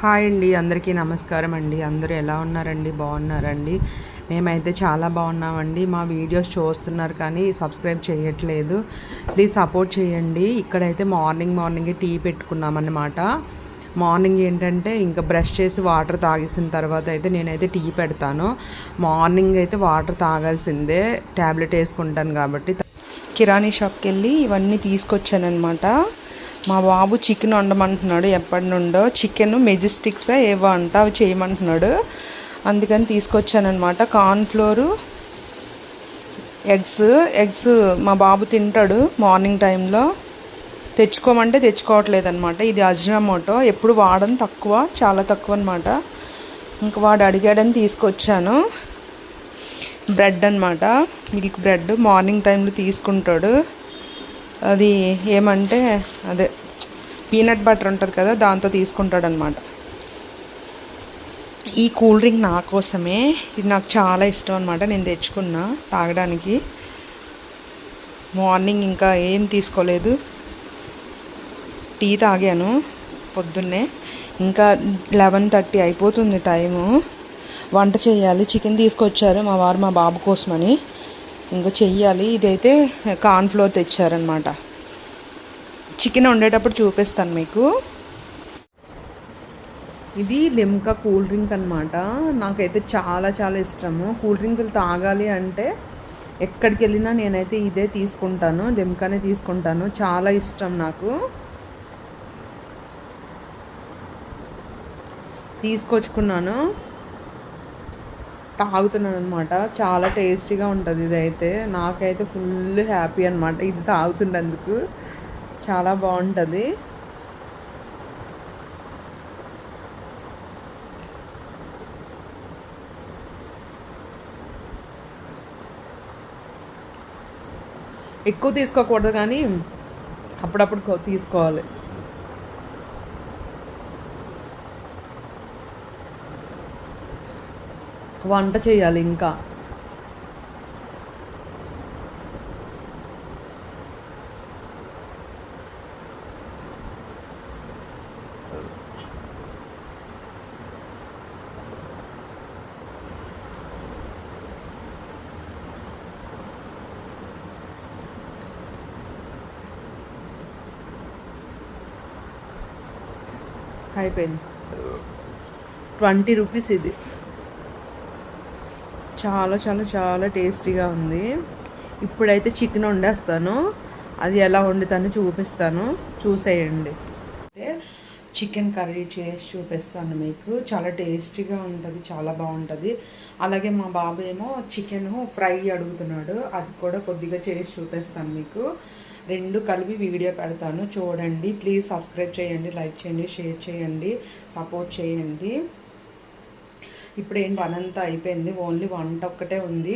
Hi అండి, అందరికీ నమస్కారం అండి. అందరూ ఎలా ఉన్నారండి? బాగున్నారండి? మేమైతే చాలా బాగున్నామండి. మా వీడియోస్ చూస్తున్నారు కానీ సబ్స్క్రైబ్ చేయట్లేదు. ప్లీజ్ సపోర్ట్ చేయండి. ఇక్కడైతే మార్నింగే టీ పెట్టుకున్నామన్నమాట. మార్నింగ్ ఏంటంటే ఇంకా బ్రష్ చేసి వాటర్ తాగేసిన తర్వాత అయితే నేనైతే టీ పెడతాను. మార్నింగ్ అయితే వాటర్ తాగాల్సిందే, ట్యాబ్లెట్ వేసుకుంటాను కాబట్టి. కిరాణీ షాప్కి వెళ్ళి ఇవన్నీ తీసుకొచ్చానమాట. మా బాబు చికెన్ వండమంటున్నాడు. ఎప్పటి నుండో చికెన్ మెజెస్టిక్స్ ఏవో అంట, అవి చేయమంటున్నాడు. అందుకని తీసుకొచ్చానమాట. కార్న్ఫ్లోరు, ఎగ్స్ మా బాబు తింటాడు మార్నింగ్ టైంలో. తెచ్చుకోమంటే తెచ్చుకోవట్లేదు అనమాట. ఇది అజినోమోటో, ఎప్పుడు వాడని తక్కువ, చాలా తక్కువ అనమాట. ఇంక వాడు అడిగాడని తీసుకొచ్చాను. బ్రెడ్ అనమాట, మిల్క్ బ్రెడ్ మార్నింగ్ టైంలో తీసుకుంటాడు. అది ఏమంటే అదే పీనట్ బటర్ ఉంటుంది కదా, దాంతో తీసుకుంటాడు అనమాట. ఈ కూల్ డ్రింక్ నా కోసమే, ఇది నాకు చాలా ఇష్టం అనమాట. నేను తెచ్చుకున్నా తాగడానికి. మార్నింగ్ ఇంకా ఏం తీసుకోలేదు, టీ తాగాను పొద్దున్నే. ఇంకా 11:30 అయిపోతుంది టైము. వంట చేయాలి. చికెన్ తీసుకొచ్చారు మా వారు మా బాబు కోసమని, ఇంకా చెయ్యాలి. ఇదైతే కార్న్ఫ్లోర్ తెచ్చారనమాట. చికెన్ వండేటప్పుడు చూపిస్తాను మీకు. ఇది లిమ్కా కూల్ డ్రింక్ అనమాట. నాకైతే చాలా చాలా ఇష్టము. కూల్ డ్రింకులు తాగాలి అంటే ఎక్కడికి వెళ్ళినా నేనైతే ఇదే తీసుకుంటాను, లిమ్కానే తీసుకుంటాను. చాలా ఇష్టం నాకు. తీసుకొచ్చుకున్నాను, తాగుతున్నాను అనమాట. చాలా టేస్టీగా ఉంటుంది ఇదైతే. నాకైతే ఫుల్ హ్యాపీ అనమాట ఇది తాగుతున్నందుకు. చాలా బాగుంటుంది. ఎక్కువ తీసుకోకూడదు కానీ అప్పుడప్పుడు తీసుకోవాలి. వంట చేయాలి ఇంకా. అయిపోయింది. 20 రూపీస్ ఇది. చాలా చాలా చాలా టేస్టీగా ఉంది. ఇప్పుడైతే చికెన్ వండేస్తాను. అది ఎలా వండుతానో చూపిస్తాను, చూసేయండి. చికెన్ కర్రీ చేసి చూపిస్తాను మీకు. చాలా టేస్టీగా ఉంటుంది, చాలా బాగుంటుంది. అలాగే మా బాబు ఏమో చికెన్ ఫ్రై అడుగుతున్నాడు, అది కూడా కొద్దిగా చేసి చూపిస్తాను మీకు. రెండు కలిపి వీడియో పెడతాను, చూడండి. ప్లీజ్ సబ్స్క్రైబ్ చేయండి, లైక్ చేయండి, షేర్ చేయండి, సపోర్ట్ చేయండి. ఇప్పుడు ఏం పని అంతా అయిపోయింది, ఓన్లీ వంట ఒక్కటే ఉంది.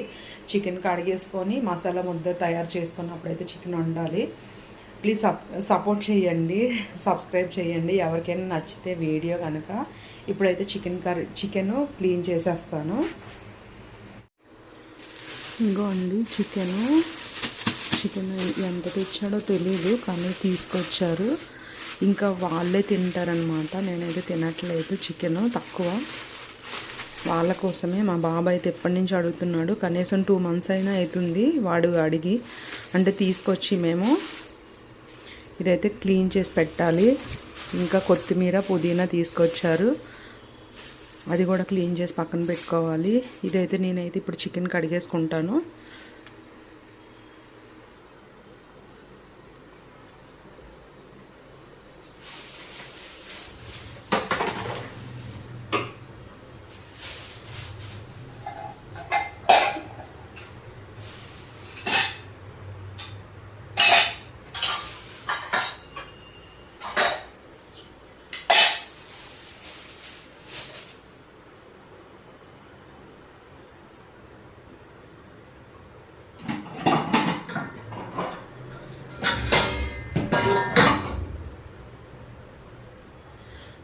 చికెన్ కడిగేసుకొని మసాలా ముద్ద తయారు చేసుకొని అప్పుడైతే చికెన్ వండాలి. ప్లీజ్ సపోర్ట్ చేయండి, సబ్స్క్రైబ్ చేయండి ఎవరికైనా నచ్చితే వీడియో కనుక. ఇప్పుడైతే చికెన్ క్లీన్ చేసేస్తాను. ఇంకోండి చికెన్ ఎంత తెచ్చాడో తెలీదు కానీ తీసుకొచ్చారు. ఇంకా వాళ్ళే తింటారనమాట, నేనైతే తినట్లేదు. చికెన్ తక్కువ, వాళ్ళ కోసమే. మా బాబాయ్ అయితే ఎప్పటి నుంచి అడుగుతున్నాడు, కనీసం 2 months అయినా అవుతుంది వాడు అడిగి. అంటే తీసుకొచ్చి మేము ఇదైతే క్లీన్ చేసి పెట్టాలి. ఇంకా కొత్తిమీర, పుదీనా తీసుకొచ్చారు, అది కూడా క్లీన్ చేసి పక్కన పెట్టుకోవాలి. ఇదైతే నేనైతే ఇప్పుడు చికెన్ కడిగేసుకుంటాను.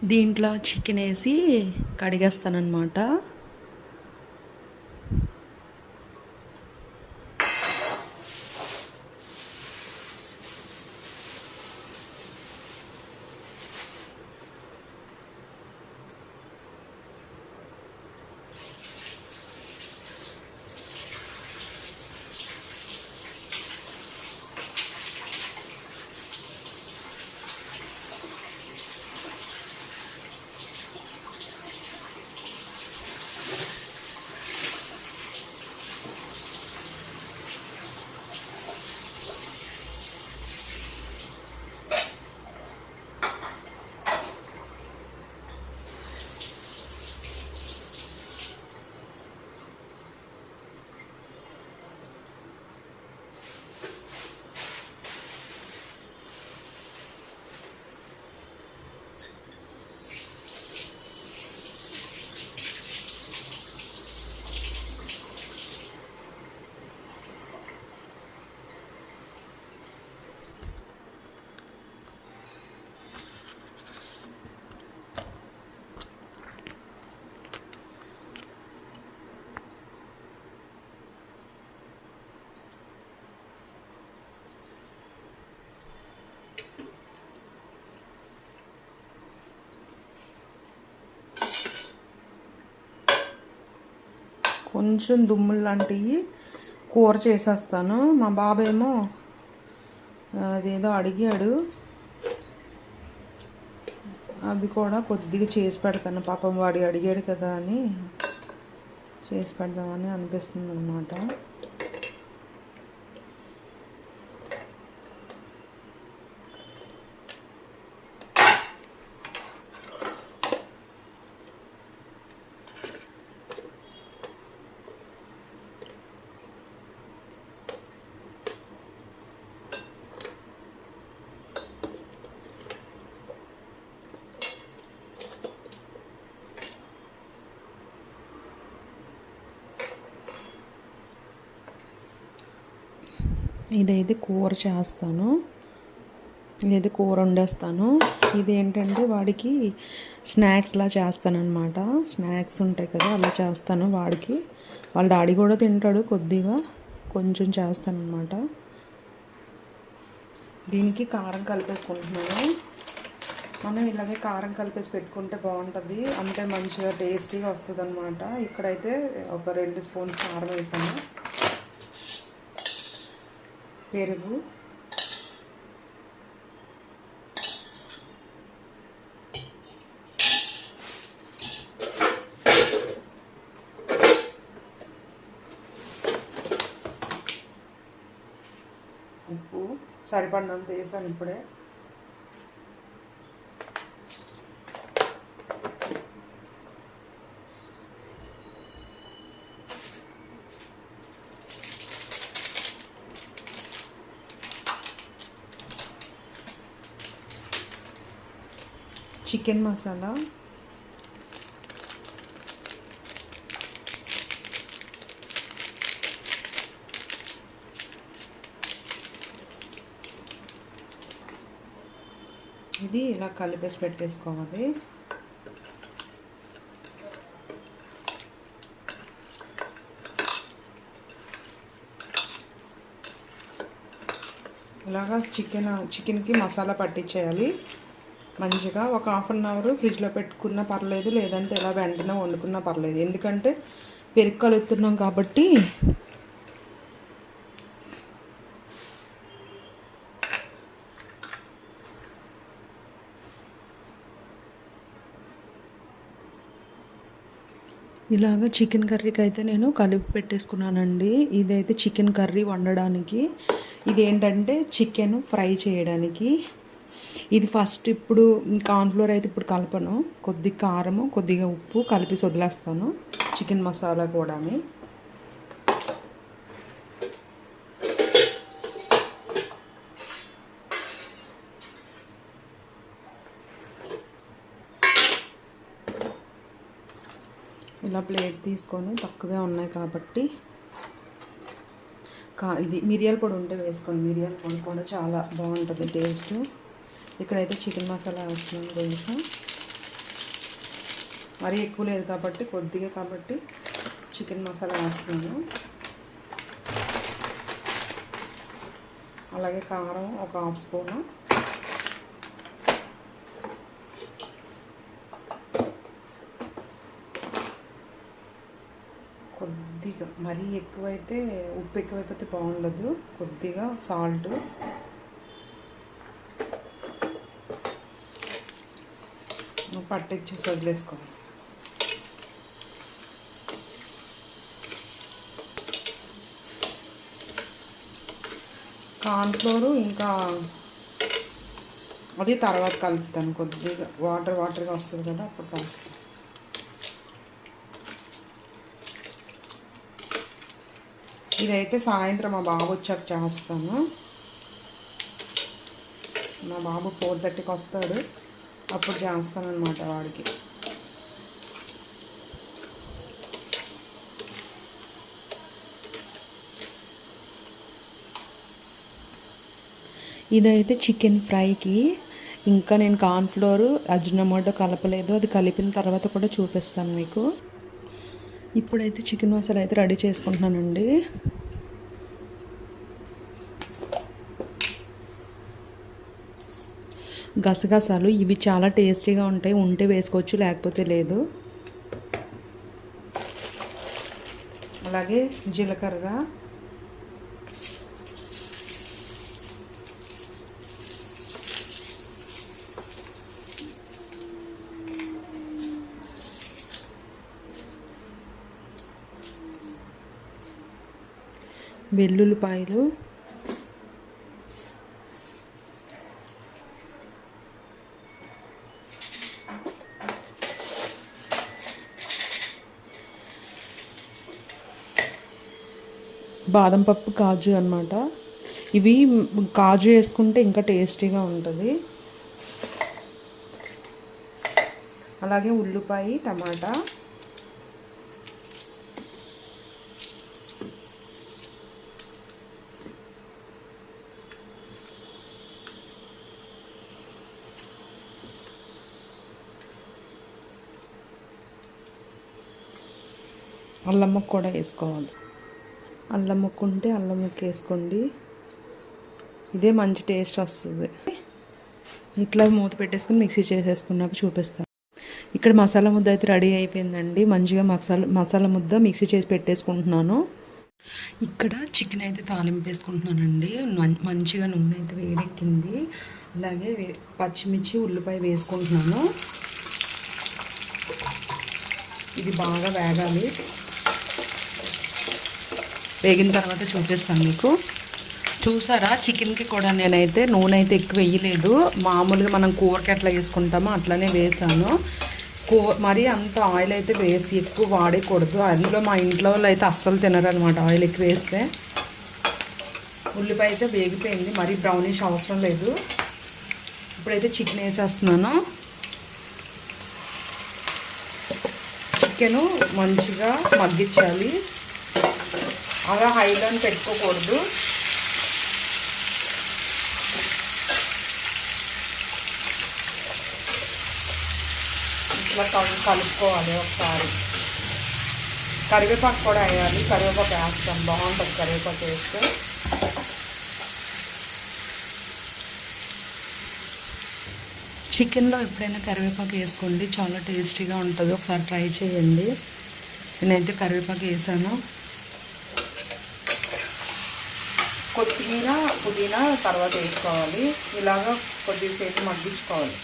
దీంట్లో చికెన్ వేసి కడిగేస్తానన్నమాట. కొంచెం దుమ్ములు లాంటివి కూర చేసేస్తాను. మా బాబేమో అదేదో అడిగాడు, అది కూడా కొద్దిగా చేసి పెడతాను. పాపం వాడి అడిగాడు కదా అని చేసి పెడదామని అనిపిస్తుంది అన్నమాట. ఇదైతే కూర చేస్తాను, ఇదైతే కూర వండేస్తాను. ఇదేంటంటే వాడికి స్నాక్స్లా చేస్తానన్నమాట. స్నాక్స్ ఉంటాయి కదా, అలా చేస్తాను వాడికి. వాళ్ళ డాడీ కూడా తింటాడు, కొద్దిగా కొంచెం చేస్తానన్నమాట. దీనికి కారం కలిపేసుకుంటున్నాను. మనం ఇలాగే కారం కలిపేసి పెట్టుకుంటే బాగుంటుంది, అంటే మంచిగా టేస్టీగా వస్తుంది అన్నమాట. ఇక్కడైతే ఒక 2 స్పూన్స్ కారం వేసాను. పెరుగు, ఉప్పు సరిపడినంత వేసాను ఇప్పుడే. చికెన్ మసాలా, ఇది ఇలా కలిపేసి పెట్టేసుకోవాలి. ఇలాగా చికెన్కి మసాలా పట్టించేయాలి మంచిగా. ఒక 1/2 అవర్ ఫ్రిడ్జ్లో పెట్టుకున్నా పర్లేదు, లేదంటే ఇలా వెంటనే వండుకున్నా పర్లేదు. ఎందుకంటే పెరుగు కలుపుతున్నాం కాబట్టి. ఇలాగ చికెన్ కర్రీకి అయితే నేను కలిపి పెట్టేసుకున్నానండి. ఇదైతే చికెన్ కర్రీ వండడానికి, ఇదేంటంటే చికెన్ ఫ్రై చేయడానికి. ఇది ఫస్ట్ ఇప్పుడు కార్న్ఫ్లోర్ అయితే ఇప్పుడు కలపను, కొద్దిగా కారము కొద్దిగా ఉప్పు కలిపి వదిలేస్తాను. చికెన్ మసాలా కూడా ఇలా ప్లేట్ తీసుకొని, తక్కువే ఉన్నాయి కాబట్టి ఇది మిరియాల పొడి ఉంటే వేసుకోండి. మిరియాల పొడి కూడా చాలా బాగుంటుంది టేస్ట్. ఇక్కడైతే చికెన్ మసాలా వేస్తున్నాను, కొంచెం మరీ ఎక్కువ లేదు కాబట్టి కొద్దిగా, కాబట్టి చికెన్ మసాలా వేస్తున్నాను. అలాగే కారం ఒక 1/2 స్పూను, కొద్దిగా, మరీ ఎక్కువైతే ఉప్పు ఎక్కువైపోతే బాగుండదు, కొద్దిగా సాల్ట్, పట్టించి వదిలేసుకోవాలి. కార్న్ఫ్లోరు ఇంకా అది తర్వాత కలుపుతాను, కొద్దిగా వాటర్గా వస్తుంది కదా అప్పుడు కలుపుతాను. ఇదైతే సాయంత్రం మా బాబు వచ్చాక చేస్తాను. మా బాబు 4:30కి వస్తాడు, అప్పుడు చేస్తాను అన్నమాట వాడికి. ఇదైతే చికెన్ ఫ్రైకి. ఇంకా నేను కార్న్ఫ్లోర్ అజినోమోటో కలపలేదు, అది కలిపిన తర్వాత కూడా చూపిస్తాను మీకు. ఇప్పుడైతే చికెన్ మసాలా అయితే రెడీ చేసుకుంటున్నానండి. గసగసాలు ఇవి చాలా టేస్టీగా ఉంటాయి, ఉంటే వేసుకోవచ్చు లేకపోతే లేదు. అలాగే జీలకర్ర, వెల్లుల్లిపాయలు, బాదం పప్పు, కాజు అన్నమాట. ఇవి కాజు వేసుకుంటే ఇంకా టేస్టీగా ఉంటుంది. అలాగే ఉల్లిపాయ, టమాటా, అల్లం ముక్క కూడా వేసుకోవాలి. అల్లం ముక్క ఉంటే అల్లం ముక్క వేసుకోండి, ఇదే మంచి టేస్ట్ వస్తుంది. ఇట్లా మూత పెట్టేసుకుని మిక్సీ చేసేసుకున్నాక చూపిస్తాను. ఇక్కడ మసాలా ముద్ద అయితే రెడీ అయిపోయిందండి. మంచిగా మసాలా ముద్ద మిక్సీ చేసి పెట్టేసుకుంటున్నాను. ఇక్కడ చికెన్ అయితే తాలింపు వేసుకుంటున్నానండి. మంచిగా నూనె అయితే వేడెక్కింది. అలాగే పచ్చిమిర్చి, ఉల్లిపాయ వేసుకుంటున్నాను. ఇది బాగా వేగాలి. వేగిన తర్వాత చూపిస్తాను మీకు. చూసారా, చికెన్కి కూడా నేనైతే నూనె అయితే ఎక్కువ వేయలేదు. మామూలుగా మనం కూరకి ఎట్లా వేసుకుంటామో అట్లనే వేసాను. మరీ అంత ఆయిల్ అయితే వేసి ఎక్కువ వాడేయకూడదు. అందులో మా ఇంట్లో వాళ్ళు అయితే అస్సలు తినరు అనమాట ఆయిల్ ఎక్కువ వేస్తే. ఉల్లిపాయ అయితే వేగిపోయింది, మరీ బ్రౌనిష్ అవసరం లేదు. ఇప్పుడైతే చికెన్ వేసేస్తున్నాను. చికెను మంచిగా మగ్గించాలి, అలా హైలో పెట్టుకోకూడదు. ఇట్లా కలుపుకోవాలి ఒకసారి. కరివేపాకు కూడా వేయాలి. కరివేపాకు వేస్తాం, బాగుంటుంది కరివేపాకు వేస్తే. చికెన్లో ఎప్పుడైనా కరివేపాకు వేసుకోండి, చాలా టేస్టీగా ఉంటుంది. ఒకసారి ట్రై చేయండి. నేనైతే కరివేపాకు వేసాను. కొత్తిమీర, పుదీనా తర్వాత వేసుకోవాలి. ఇలాగా కొద్దిసేపు మగ్గించుకోవాలి.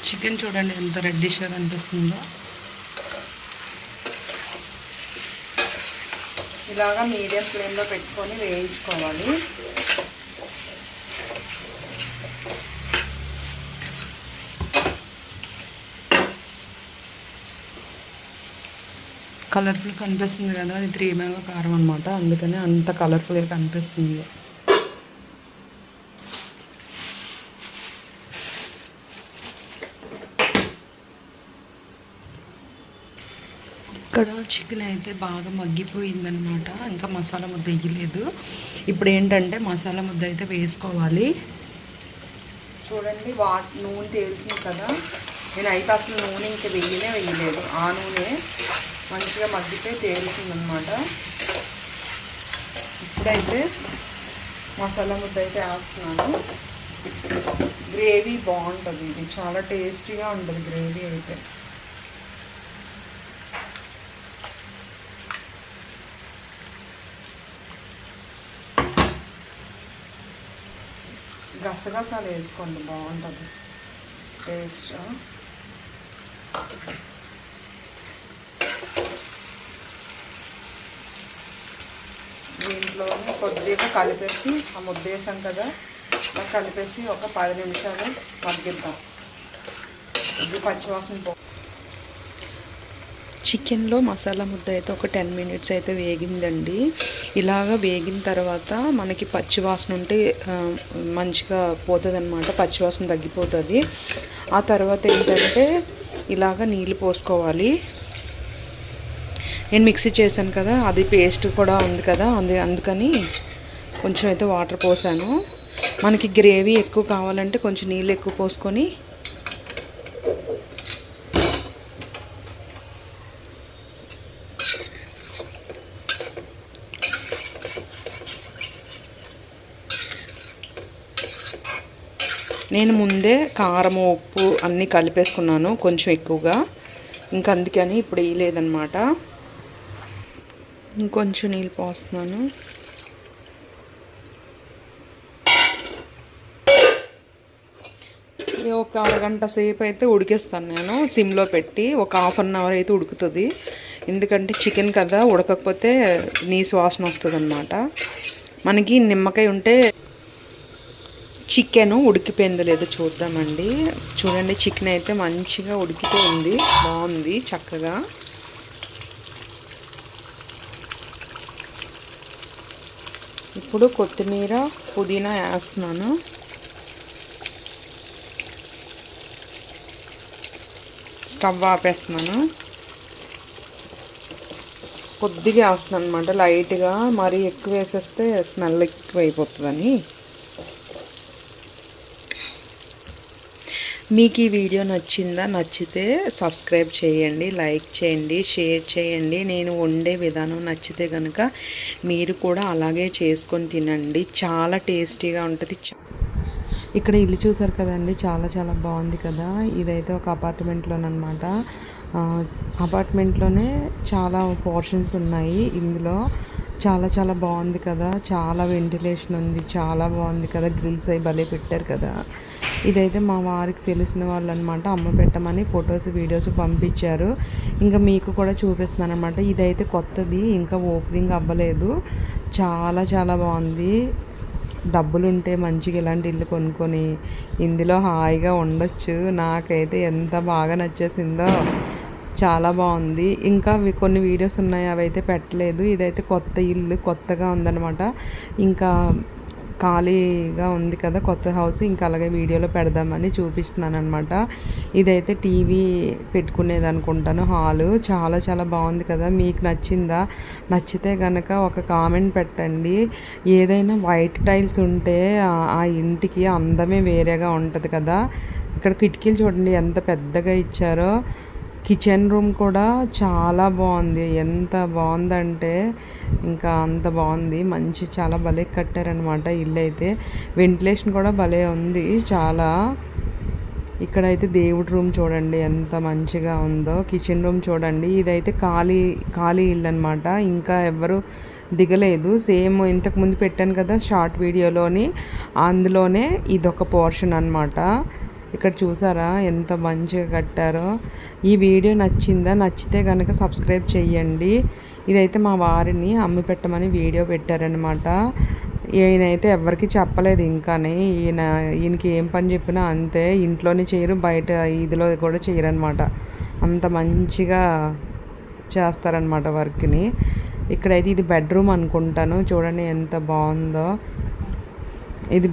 చికెన్ చూడండి ఎంత రెడ్డిష్గా కనిపిస్తుందో. ఇలాగా మీడియం ఫ్లేమ్లో పెట్టుకొని వేయించుకోవాలి. కలర్ఫుల్ కనిపిస్తుంది కదా, అది 3 మ్యాంగో కారం అనమాట, అందుకని అంత కలర్ఫుల్గా కనిపిస్తుంది. ఇక్కడ చికెన్ అయితే బాగా మగ్గిపోయిందనమాట, ఇంకా మసాలా ముద్ద వేయలేదు. ఇప్పుడు ఏంటంటే మసాలా ముద్ద అయితే వేసుకోవాలి. చూడండి, నూనె తేలుతుంది కదా. నేను అయితే అసలు నూనె ఇంకా వేయలేదు. ఆ నూనె మంచిగా మగ్గిపోయి తేలుతుందనమాట. ఇప్పుడైతే మసాలా ముద్ద అయితే వేస్తున్నాను. గ్రేవీ బాగుంటుంది, ఇది చాలా టేస్టీగా ఉంటుంది గ్రేవీ అయితే. గసగసాలు వేసుకోండి, బాగుంటుంది టేస్ట్. దీంట్లోనే కొద్దిగా కలిపేసి ఆ ముద్ద వేసాం కదా, అలా కలిపేసి ఒక 10 నిమిషాలు మగ్గిద్దాం. ఇది పచ్చివాసన చికెన్లో మసాలా ముద్ద అయితే ఒక 10 మినిట్స్ అయితే వేగిందండి. ఇలాగ వేగిన తర్వాత మనకి పచ్చివాసన ఉంటే మంచిగా పోతుంది అనమాట, పచ్చివాసన తగ్గిపోతుంది. ఆ తర్వాత ఏంటంటే ఇలాగ నీళ్ళు పోసుకోవాలి. నేను మిక్సీ చేశాను కదా, అది పేస్ట్ కూడా ఉంది కదా, అందుకని కొంచెం అయితే వాటర్ పోసాను. మనకి గ్రేవీ ఎక్కువ కావాలంటే కొంచెం నీళ్ళు ఎక్కువ పోసుకొని నేను ముందే కారం ఉప్పు అన్నీ కలిపేసుకున్నాను కొంచెం ఎక్కువగా, ఇంకా అందుకని ఇప్పుడు వేయలేదన్నమాట. ఇంకొంచెం నీళ్ళు పోస్తున్నాను. ఒక అరగంట సేపు అయితే ఉడికేస్తాను నేను సిమ్లో పెట్టి. ఒక ½ అవర్ అయితే ఉడుకుతుంది, ఎందుకంటే చికెన్ కదా, ఉడకకపోతే నీసు వాసన వస్తుంది అన్నమాట. మనకి నిమ్మకాయ ఉంటే చికెన్ ఉడికిపోయిందో లేదో చూద్దామండి. చూడండి, చికెన్ అయితే మంచిగా ఉడికిపోయింది, బాగుంది చక్కగా. ఇప్పుడు కొత్తిమీర పుదీనా వేస్తున్నాను. స్టవ్ ఆపేస్తున్నాను. కొద్దిగా వేస్తున్నాను అనమాట, లైట్గా. మరీ ఎక్కువ వేసేస్తే స్మెల్ ఎక్కువ అయిపోతుందని. మీకు ఈ వీడియో నచ్చిందా? నచ్చితే సబ్స్క్రైబ్ చేయండి, లైక్ చేయండి, షేర్ చేయండి. నేను వండే విధానం నచ్చితే కనుక మీరు కూడా అలాగే చేసుకొని తినండి, చాలా టేస్టీగా ఉంటుంది. ఇక్కడ ఇల్లు చూసారు కదండి, చాలా చాలా బాగుంది కదా. ఇదైతే ఒక అపార్ట్మెంట్లోనమాట. అపార్ట్మెంట్లోనే చాలా పోర్షన్స్ ఉన్నాయి ఇందులో. చాలా చాలా బాగుంది కదా, చాలా వెంటిలేషన్ ఉంది, చాలా బాగుంది కదా. గ్రిల్స్ అవి భలే పెట్టారు కదా. ఇదైతే మా వారికి తెలిసిన వాళ్ళు అనమాట, అమ్మ పెట్టమని ఫొటోస్ వీడియోస్ పంపించారు. ఇంకా మీకు కూడా చూపిస్తున్నాను అనమాట. ఇదైతే కొత్తది, ఇంకా ఓపెనింగ్ అవ్వలేదు. చాలా చాలా బాగుంది. డబ్బులు ఉంటే మంచిగా ఇలాంటి ఇల్లు కొనుక్కొని ఇందులో హాయిగా ఉండొచ్చు. నాకైతే ఎంత బాగా నచ్చేసిందో, చాలా బాగుంది. ఇంకా కొన్ని వీడియోస్ ఉన్నాయి, అవి అయితే పెట్టలేదు. ఇదైతే కొత్త ఇల్లు, కొత్తగా ఉందన్నమాట. ఇంకా ఖాళీగా ఉంది కదా కొత్త హౌస్, ఇంకా అలాగే వీడియోలో పెడదామని చూపిస్తున్నాను అనమాట. ఇదైతే టీవీ పెట్టుకునేది అనుకుంటాను, హాలు. చాలా చాలా బాగుంది కదా. మీకు నచ్చిందా? నచ్చితే కనుక ఒక కామెంట్ పెట్టండి. ఏదైనా వైట్ టైల్స్ ఉంటే ఆ ఇంటికి అందమే వేరేగా ఉంటుంది కదా. ఇక్కడ కిటికీలు చూడండి ఎంత పెద్దగా ఇచ్చారో. కిచెన్ రూమ్ కూడా చాలా బాగుంది, ఎంత బాగుందంటే ఇంకా అంత బాగుంది. మంచి చాలా భలే కట్టారనమాట ఇల్లు అయితే. వెంటిలేషన్ కూడా భలే ఉంది చాలా. ఇక్కడైతే దేవుడి రూమ్ చూడండి ఎంత మంచిగా ఉందో. కిచెన్ రూమ్ చూడండి. ఇదైతే ఖాళీ ఇల్లు అనమాట, ఇంకా ఎవరు దిగలేదు. సేమ్ ఇంతకుముందు పెట్టాను కదా షార్ట్ వీడియోలోని, అందులోనే ఇదొక పోర్షన్ అనమాట. ఇక్కడ చూసారా ఎంత మంచిగా కట్టారో. ఈ వీడియో నచ్చిందా? నచ్చితే కనుక సబ్స్క్రైబ్ చేయండి. ఇదైతే మా వారిని అమ్మి పెట్టమని వీడియో పెట్టారనమాట. ఈయనైతే ఎవరికి చెప్పలేదు ఇంకానే. ఈయనకి ఏం పని చెప్పినా అంతే, ఇంట్లోనే చేయరు, బయట ఇదిలో కూడా చేయరనమాట. అంత మంచిగా చేస్తారనమాట వర్క్ని. ఇక్కడైతే ఇది బెడ్రూమ్ అనుకుంటాను, చూడండి ఎంత బాగుందో. ఇది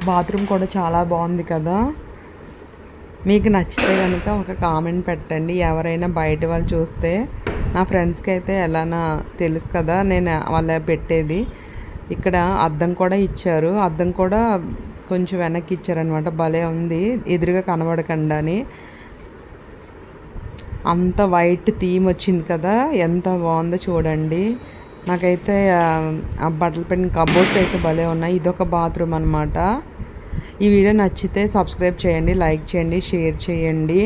బాత్రూమ్ కూడా చాలా బాగుంది కదా. మీకు నచ్చితే కనుక ఒక కామెంట్ పెట్టండి. ఎవరైనా బయట వాళ్ళు చూస్తే, నా ఫ్రెండ్స్కి అయితే ఎలానా తెలుసు కదా నేను వాళ్ళ పెట్టేది. ఇక్కడ అద్దం కూడా ఇచ్చారు, అద్దం కూడా కొంచెం వెనక్కి ఇచ్చారనమాట. భలే ఉంది, ఎదురుగా కనబడకుండా అని. అంత వైట్ థీమ్ వచ్చింది కదా, ఎంత బాగుందో చూడండి. నాకైతే ఆ బట్టలు పెట్టిన కబోర్డ్స్ అయితే భలే ఉన్నాయి. ఇదొక బాత్రూమ్ అనమాట. ఈ వీడియో నచ్చితే సబ్స్క్రైబ్ చేయండి, లైక్ చేయండి, షేర్ చేయండి.